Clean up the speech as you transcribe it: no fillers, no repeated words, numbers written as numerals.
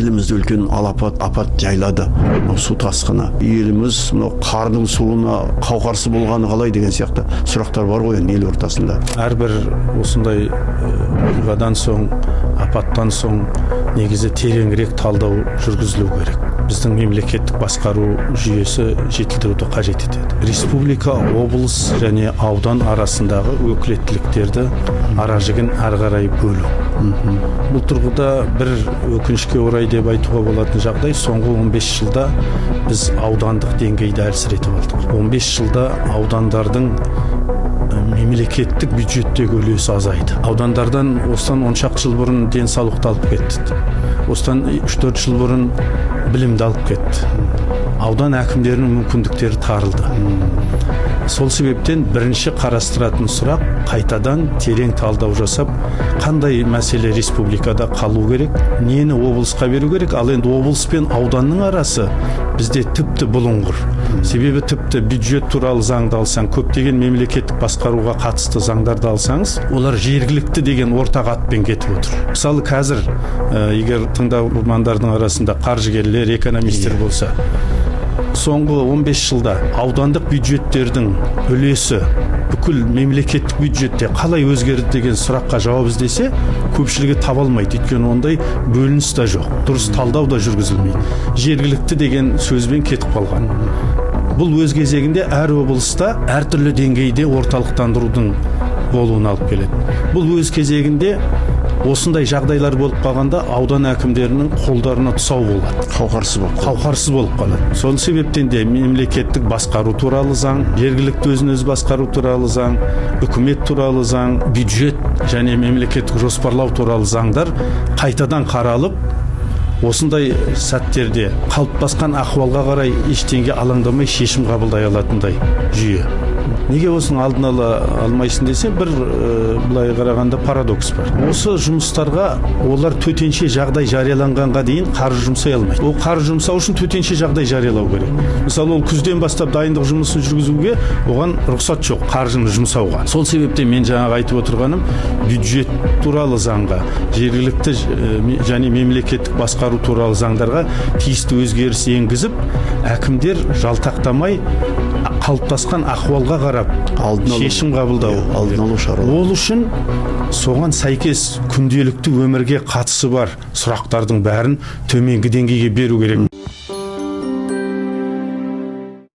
елімізді үлкен апат жайлады. Су тасқыны. Еліміз қардың суына қауқарсыз болғаны қалай деген сияқты сұрақтар бар ғой ел ортасында. Әрбір осындай оқиғадан соң, апаттан соң негізі тереңірек талдау жүргізілу керек. Біздің мемлекеттік басқару жүйесі жетілдіруді қажет етеді. Республика, облыс және аудан арасындағы өкілеттіліктерді ара-жігін ары қарай бөлу. Бұл тұрғыда бір өкінішке орай деп айтуға болатын жағдай, соңғы 15 жылда біз аудандық деңгейді әлсіретіп алдық. 15 жылда аудандардың мемлекеттік бюджеттегі үлесі азайды. Аудандардан осыдан 10 шақты жыл бұрын денсаулықты алып кетті. Осыдан 3-4 жыл бұрын білімді алып кетті. Аудан әкімдерінің мүмкіндіктері тарылды. Сол себептен бірінші қарастыратын сұрақ қайтадан терең талдау жасап, қандай мәселе республикада қалу керек, нені облысқа беру керек, ал енді облыс пен ауданның арасы бізде тіпті бұлыңғыр. Себебі тіпті бюджет туралы заңды алсаң, көптеген мемлекеттік басқаруға қатысты заңдарды алсаңыз, олар жергілікті деген ортақ атпен кетіп отыр. Мысалы қазір, егер тыңдармандардың арасында қаржыгерлер, экономистер болса, соңғы 15 жылда аудандық бюджеттердің үлесі бүкіл мемлекеттік бюджетте қалай өзгерді деген сұраққа жауап іздесе, көпшілігі таба алмайды. Өйткені ондай бөлініс та жоқ, дұрыс талдау да жүргізілмейді. Жергілікті деген сөзбен кетіп қалған. Бұл өз кезегінде әр облыста әртүрлі деңгейде орталықтандырудың болуына алып келеді. Бұл өз кезегінде осындай жағдайлар болып қалғанда аудан әкімдерінің қолдарына тұсау болады. Қауқарсыз болып қалады. Сол себептен де мемлекеттік басқару туралы заң, жергілікті өзін-өзі басқару туралы заң, үкімет туралы заң, бюджет және мемлекеттік жоспарлау туралы заңдар қайтадан қаралып, осындай сәттерде қалыптасқан ахуалға қарай ештеңеге алаңдамай шешім қабылдай алатындай жүйе. Неге осының алдын ала алмайсың десе, бір былай қарағанда парадокс бар. Осы жұмыстарға олар төтенше жағдай жарияланғанға дейін қаржы жұмсай алмайды. Ол қаржы жұмсау үшін төтенше жағдай жариялау керек. Мысалы, ол күзден бастап дайындық жұмысын жүргізуге оған рұқсат жоқ қаржыны жұмсауға. Сол себептен мен жаңағы айтып отырғаным, бюджет туралы заңға, жергілікті және мемлекеттік басқару туралы заңдарға тиісті өзгеріс енгізіп, әкімдер жалтақтамай қалыптасқан ахуалға қарап шешім қабылдау, алдын алу шаралары. Ол үшін соған сәйкес күнделікті өмірге қатысы бар сұрақтардың бәрін төменгі деңгейге беру керек.